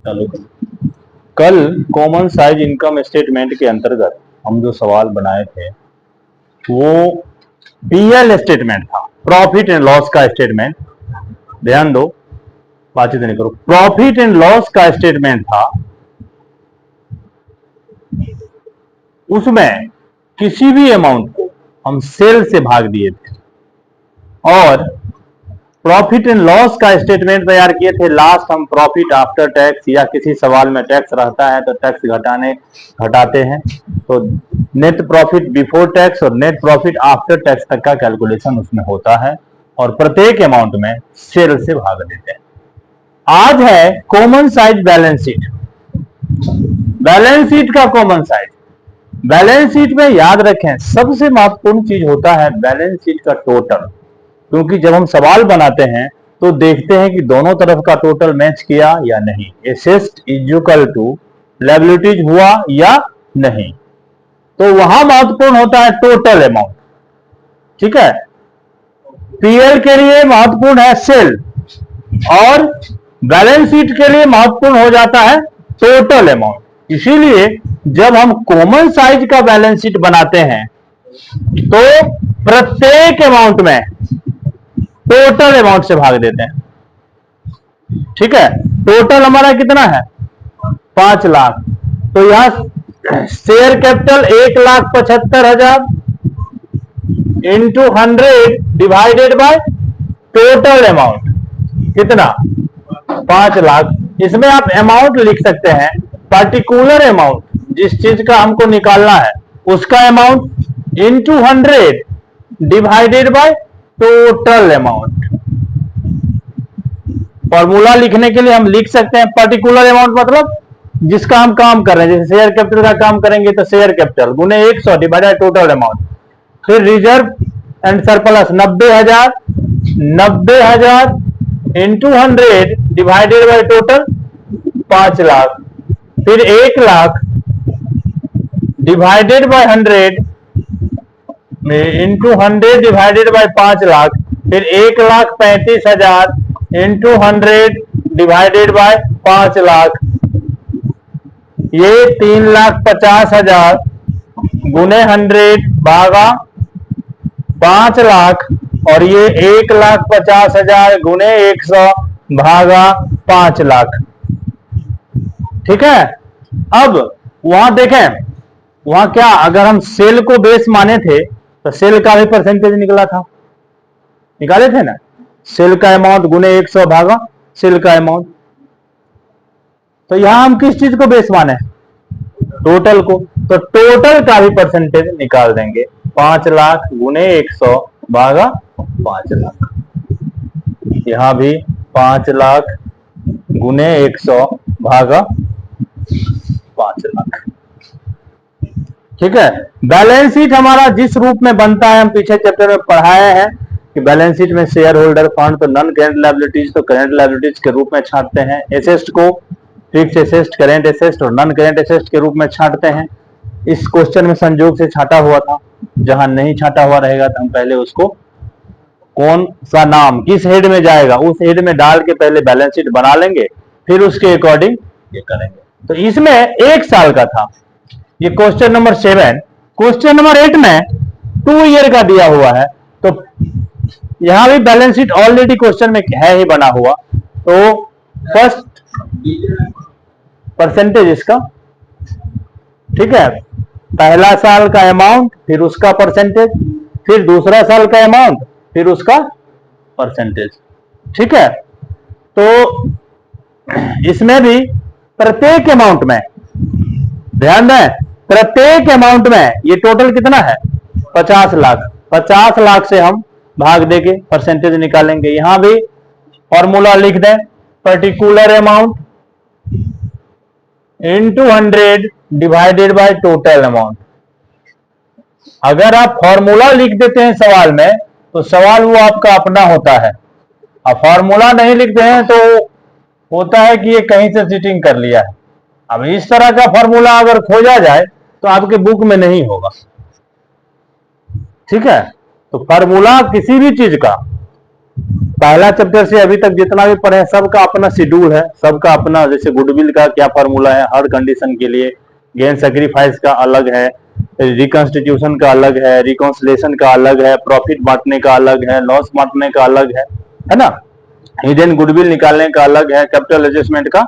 चालू कल common size income statement के अंतर्गत हम जो सवाल बनाए थे वो पीएल स्टेटमेंट था, प्रॉफिट एंड लॉस का स्टेटमेंट। ध्यान दो, बातचीत नहीं करो। प्रॉफिट एंड लॉस का स्टेटमेंट था, उसमें किसी भी अमाउंट को हम सेल से भाग दिए थे और प्रॉफिट एंड लॉस का स्टेटमेंट तैयार किए थे। लास्ट हम प्रॉफिट आफ्टर टैक्स या किसी सवाल में टैक्स रहता है तो टैक्स घटाते हैं, तो नेट प्रॉफिट बिफोर टैक्स और नेट प्रॉफिट आफ्टर टैक्स तक का कैलकुलेशन उसमें होता है और प्रत्येक अमाउंट में सेल से भाग देते हैं। आज है common size balance sheet. Balance sheet का कॉमन साइज, बैलेंस शीट में याद रखें सबसे महत्वपूर्ण चीज होता है बैलेंस शीट का टोटल, क्योंकि जब हम सवाल बनाते हैं तो देखते हैं कि दोनों तरफ का टोटल मैच किया या नहीं, assets is equal to liabilities हुआ या नहीं, तो वहां महत्वपूर्ण होता है टोटल अमाउंट। ठीक है, पीएल के लिए महत्वपूर्ण है सेल और बैलेंस शीट के लिए महत्वपूर्ण हो जाता है टोटल अमाउंट। इसीलिए जब हम कॉमन साइज का बैलेंस शीट बनाते हैं तो प्रत्येक अमाउंट में टोटल अमाउंट से भाग देते हैं। ठीक है, टोटल हमारा कितना है 5 लाख, तो यहां share capital 1,75,000 into 100 divided by total amount कितना 5 लाख। इसमें आप अमाउंट लिख सकते हैं, पर्टिकुलर अमाउंट जिस चीज का हमको निकालना है उसका amount into 100 divided by total amount. Formula लिखने के लिए हम लिख सकते हैं पर्टिकुलर अमाउंट मतलब जिसका हम काम कर रहे हैं, जैसे शेयर कैपिटल का काम करेंगे तो शेयर कैपिटल गुने 100 डिवाइडेड टोटल अमाउंट। फिर reserve and surplus 90,000 into 100 divided by total 5 lakh. फिर 1 lakh divided by 100 into 100 divided by 5 lakh. फिर 1,35,000 इंटू 100 डिवाइडेड बाय 5 लाख। ये 3,50,000 गुने 100 भागा 5 लाख और ये 1,50,000 गुने 100 भागा 5 लाख। ठीक है, अब वहां देखें, वहां क्या अगर हम सेल को बेस माने थे तो सेल का भी परसेंटेज निकला था, निकाले थे ना, सेल का अमाउंट गुने 100 भागा सेल का अमाउंट। तो यहां हम किस चीज को बेस माने, टोटल को, तो टोटल का भी परसेंटेज निकाल देंगे। 5 लाख गुने 100 भागा 5 लाख। यहां भी 5 लाख गुने 100 भागा 5 लाख। ठीक है, बैलेंस शीट हमारा जिस रूप में बनता है हम पीछे चैप्टर में पढ़ाए हैं कि बैलेंस शीट में शेयर होल्डर फंड तो नॉन करेंट लायबिलिटीज तो करेंट लायबिलिटीज के रूप में छांटते हैं, एसेट्स को फिक्स एसेट्स, करेंट एसेट्स और नॉन करेंट एसेट्स के रूप में छांटते हैं। इस क्वेश्चन में संजोग से छाटा हुआ था, जहां नहीं छाटा हुआ रहेगा तो हम पहले उसको कौन सा नाम किस हेड में जाएगा उस हेड में डाल के पहले बैलेंस शीट बना लेंगे, फिर उसके अकॉर्डिंग ये करेंगे। तो इसमें 1 साल का था ये क्वेश्चन नंबर 7। क्वेश्चन नंबर 8 में 2 ईयर का दिया हुआ है, तो यहां भी बैलेंस शीट ऑलरेडी क्वेश्चन में है ही बना हुआ। तो फर्स्ट परसेंटेज इसका, ठीक है, पहला साल का अमाउंट फिर उसका परसेंटेज, फिर दूसरा साल का अमाउंट फिर उसका परसेंटेज। ठीक है, तो इसमें भी प्रत्येक अमाउंट में ध्यान दें, प्रत्येक अमाउंट में ये टोटल कितना है 50 लाख। 50 लाख से हम भाग देके परसेंटेज निकालेंगे। यहां भी फॉर्मूला लिख दें, particular amount into 100 divided by total amount. अगर आप फॉर्मूला लिख देते हैं सवाल में तो सवाल वो आपका अपना होता है, अब फॉर्मूला नहीं लिखते हैं तो होता है कि ये कहीं से चीटिंग कर लिया है। अब इस तरह का फॉर्मूला अगर खोजा जाए तो आपके बुक में नहीं होगा। ठीक है, तो फॉर्मूला किसी भी चीज का पहला चैप्टर से अभी तक जितना भी पढ़े सबका अपना शेड्यूल है, सबका अपना, जैसे गुडविल का क्या फॉर्मूला है हर कंडीशन के लिए, गेन सेक्रीफाइस का अलग है, रिकॉन्स्टिट्यूशन का अलग है, रिकॉन्सिलेशन का अलग है, प्रॉफिट बांटने का अलग है, लॉस बांटने का अलग है ना, हिडन गुडविल निकालने का अलग है, कैपिटल एडजस्टमेंट का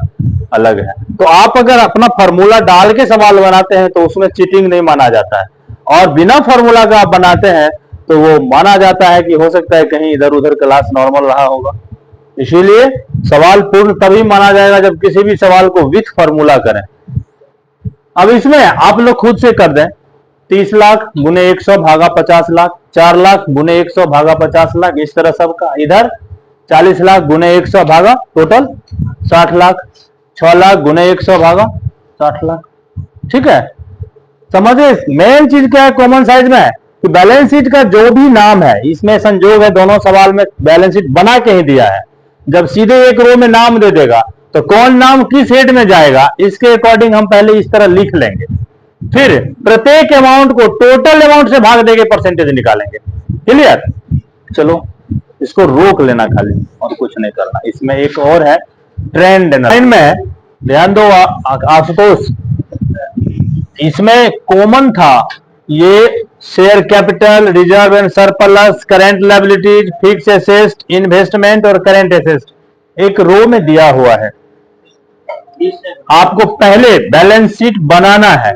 अलग है। तो आप अगर अपना फॉर्मूला डाल के सवाल बनाते हैं तो उसमें चीटिंग नहीं माना जाता है, और बिना फॉर्मूला का आप बनाते हैं तो वो माना जाता है कि हो सकता है कहीं इधर उधर क्लास नॉर्मल रहा होगा। इसीलिए सवाल पूर्ण तभी माना जाएगा जब किसी भी सवाल को विथ फॉर्मूला करें। अब इसमें आप लोग खुद से कर दें, 30 लाख गुने 100 भागा 50 लाख, 4 लाख गुने 100 भागा 50 लाख, इस तरह सबका। इधर 40 लाख गुने 100 भागा टोटल 60 लाख, 6 लाख गुने 100 भागा 60 लाख। ठीक है, समझे? मेन चीज क्या है कॉमन साइज में, कि बैलेंस शीट का जो भी नाम है, इसमें संजोग है दोनों सवाल में बैलेंस शीट बना के ही दिया है। जब सीधे एक रो में नाम दे देगा तो कौन नाम किस हेड में जाएगा इसके अकॉर्डिंग हम पहले इस तरह लिख लेंगे, फिर प्रत्येक अमाउंट को टोटल अमाउंट से भाग देके परसेंटेज निकालेंगे। क्लियर? चलो इसको रोक लेना खाली, और कुछ नहीं करना। इसमें एक और है ट्रेंड में, ध्यान दो आशुतोष, इसमें कॉमन था ये share capital, reserve and surplus, current liabilities, fix asset, investment और करंट एसेट एक रो में दिया हुआ है। आपको पहले बैलेंस शीट बनाना है,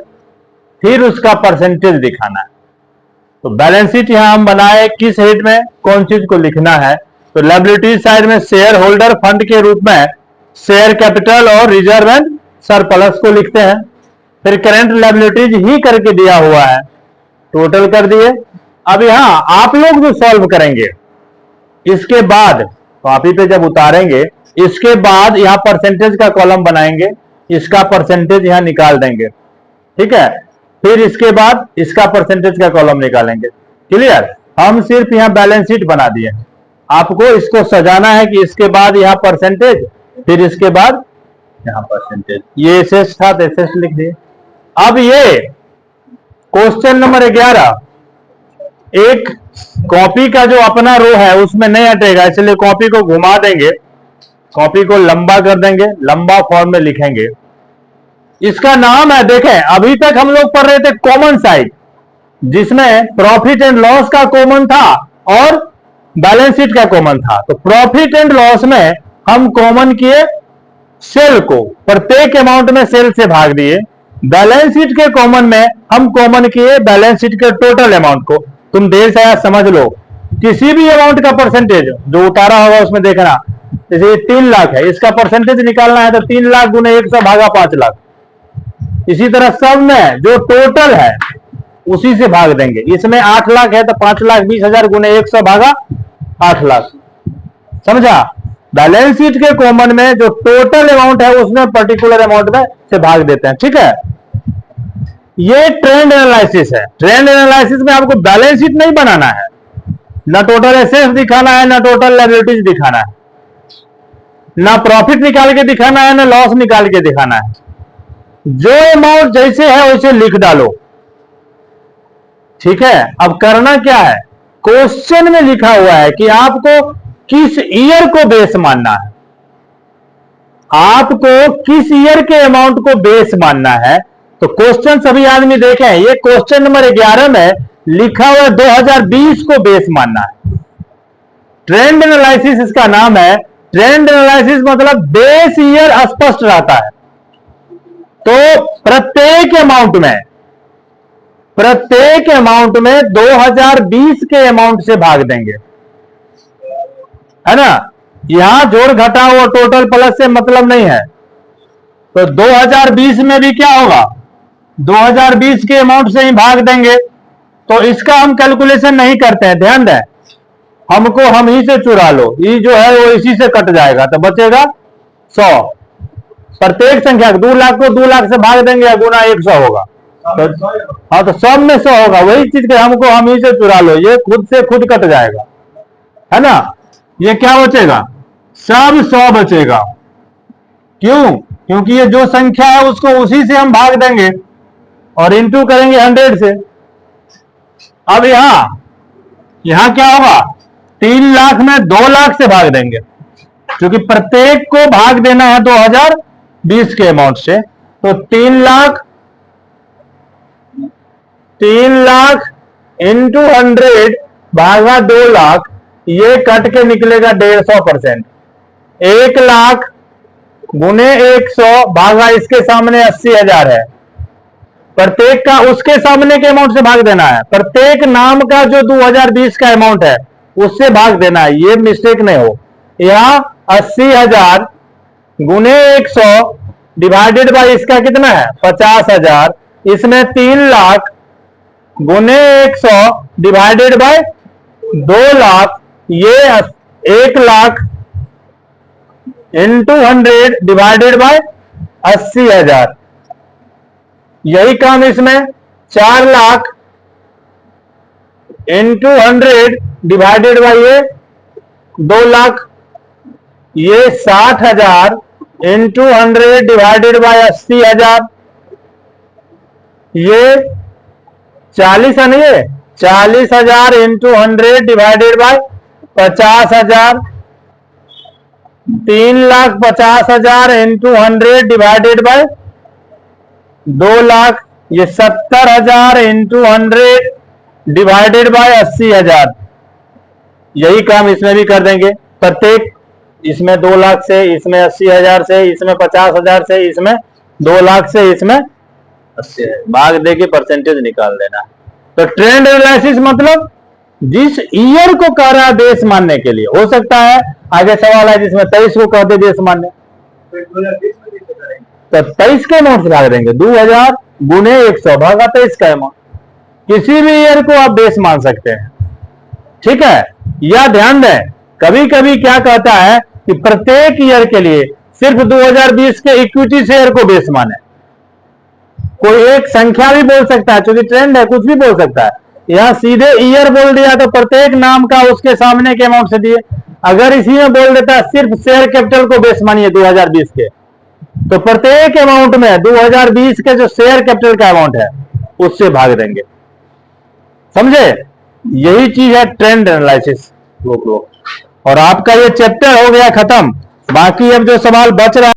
फिर उसका परसेंटेज दिखाना है। तो बैलेंस शीट यहां हम बनाए किस हेड में, कौन चीज को लिखना है, तो लायबिलिटीज साइड में शेयर होल्डर फंड के रूप में शेयर कैपिटल और रिजर्व एंड सरप्लस को लिखते हैं। फिर करंट लायबिलिटीज ही करके दिया हुआ है, टोटल कर दिए। अब यहां आप लोग जो सॉल्व करेंगे इसके बाद कॉपी पे जब उतारेंगे, इसके बाद यहां परसेंटेज का कॉलम बनाएंगे, इसका परसेंटेज यहां निकाल देंगे। ठीक है, फिर इसके बाद इसका परसेंटेज का कॉलम निकालेंगे। क्लियर? हम सिर्फ यहां बैलेंस शीट बना दिए, आपको इसको सजाना है कि इसके बाद यहां परसेंटेज, फिर इसके बाद यहां परसेंटेज। ये एसेट था तो एसेट लिख दिए। अब ये क्वेश्चन नंबर 11 एक कॉपी का जो अपना रो है उसमें नहीं हटेगा, इसलिए कॉपी को घुमा देंगे, कॉपी को लंबा कर देंगे, लंबा फॉर्म में लिखेंगे। इसका नाम है, देखें अभी तक हम लोग पढ़ रहे थे कॉमन साइड, जिसमें प्रॉफिट एंड लॉस का कॉमन था और बैलेंस शीट का कॉमन था। तो प्रॉफिट एंड लॉस में हम कॉमन किए सेल को, प्रत्येक अमाउंट में सेल से भाग दिए। बैलेंस शीट के कॉमन में हम कॉमन किए बैलेंस शीट के टोटल अमाउंट को। तुम देर से आया समझ लो, किसी भी अमाउंट का परसेंटेज जो उतारा होगा उसमें देखना, जैसे 3 लाख है, इसका परसेंटेज निकालना है तो 3 लाख गुने 100 भागा 5 लाख। इसी तरह सब में जो टोटल है उसी से भाग देंगे। इसमें 8 लाख है तो 5,20,000 गुने 100 भागा 8 लाख। समझा? बैलेंस शीट के कॉमन में जो टोटल अमाउंट है उसमें पर्टिकुलर अमाउंट में से भाग देते हैं। ठीक है, ये ट्रेंड एनालिसिस है। ट्रेंड एनालिसिस में आपको बैलेंस शीट नहीं बनाना है, ना टोटल एसेट्स दिखाना है, ना टोटल लायबिलिटीज दिखाना है, ना प्रॉफिट निकाल के दिखाना है, ना लॉस निकाल के दिखाना है। जो अमाउंट जैसे है वैसे लिख डालो। ठीक है, अब करना क्या है, क्वेश्चन में लिखा हुआ है कि आपको किस ईयर को बेस मानना है, आपको किस ईयर के अमाउंट को बेस मानना है। तो क्वेश्चन सभी आदमी देखें, ये क्वेश्चन नंबर 11 में लिखा हुआ 2020 को बेस मानना है। ट्रेंड एनालिसिस इसका नाम है। ट्रेंड एनालिसिस मतलब बेस ईयर स्पष्ट रहता है, तो प्रत्येक अमाउंट में 2020 के अमाउंट से भाग देंगे, है ना। यहां जोड़ घटा हुआ टोटल प्लस से मतलब नहीं है। तो 2020 में भी क्या होगा, 2020 के अमाउंट से ही भाग देंगे। तो इसका हम कैलकुलेशन नहीं करते हैं, ध्यान दें, हमको हम ही से चुरा लो, ये जो है वो इसी से कट जाएगा तो बचेगा 100। प्रत्येक संख्या 2 लाख को 2 लाख से भाग देंगे या गुना 100 होगा। तो हाँ, तो सब में 100 होगा, वही चीज के हमको हम ही से चुरा लो, ये खुद से खुद कट जाएगा, है ना। ये क्या बचेगा, सब 100 बचेगा। क्यों? क्योंकि ये जो संख्या है उसको उसी से हम भाग देंगे और इंटू करेंगे 100 से। अब यहां क्या होगा, 3 लाख में 2 लाख से भाग देंगे, क्योंकि प्रत्येक को भाग देना है 2020 के अमाउंट से। तो 3 लाख इंटू 100 भागा 2 लाख, ये कट के निकलेगा 150%। 1 लाख गुने 100 भागा इसके सामने 80,000 है। प्रत्येक का उसके सामने के अमाउंट से भाग देना है, प्रत्येक नाम का जो 2020 का अमाउंट है उससे भाग देना है, ये मिस्टेक नहीं हो। यहां 80,000 गुने 100 डिवाइडेड बाय इसका कितना है 50,000, इसमें 3 लाख गुने 100 डिवाइडेड बाय 2 लाख, ये 1 लाख इंटू 100 डिवाइडेड बाय 80,000। यही काम इसमें 4 लाख इंटू 100 डिवाइडेड बाय ये 2 लाख, ये 60,000 इंटू 100 डिवाइडेड बाय 80,000, ये 40 है नहीं, ये 40,000 into 100 divided by 50,000, 3,50,000 into 100 divided by 2 lakh, ये 70,000 इंटू 100 डिवाइडेड बाय 80,000। यही काम इसमें भी कर देंगे, प्रत्येक इसमें 2 लाख से, इसमें 80,000 से, इसमें 50,000 से, इसमें 2 लाख से, इसमें 80,000 भाग दे के परसेंटेज निकाल देना। तो ट्रेंड एनालिसिस मतलब जिस ईयर को कह रहा है देश मानने के लिए, हो सकता है आगे सवाल है जिसमें 23 को कह दे देश मानने, तो 23 के अमाउंट से भाग देंगे। 2000 गुने 100 भागा 23 का अमाउंट, किसी भी ईयर को आप देश मान सकते हैं, ठीक है। यह ध्यान दें, कभी कभी क्या कहता है कि प्रत्येक ईयर के लिए सिर्फ 2020 के इक्विटी शेयर को बेस माने। कोई एक संख्या भी बोल सकता है, क्योंकि ट्रेंड है, कुछ भी बोल सकता है। यहां सीधे ईयर बोल दिया तो प्रत्येक नाम का उसके सामने के अमाउंट से दिए। अगर इसी में बोल देता है सिर्फ शेयर कैपिटल को बेस मानिए 2020 के, तो प्रत्येक अमाउंट में 2020 के जो शेयर कैपिटल का अमाउंट है उससे भाग देंगे, समझे। यही चीज है ट्रेंड एनालिसिस। और आपका ये चैप्टर हो गया खत्म। बाकी अब जो सवाल बच रहा है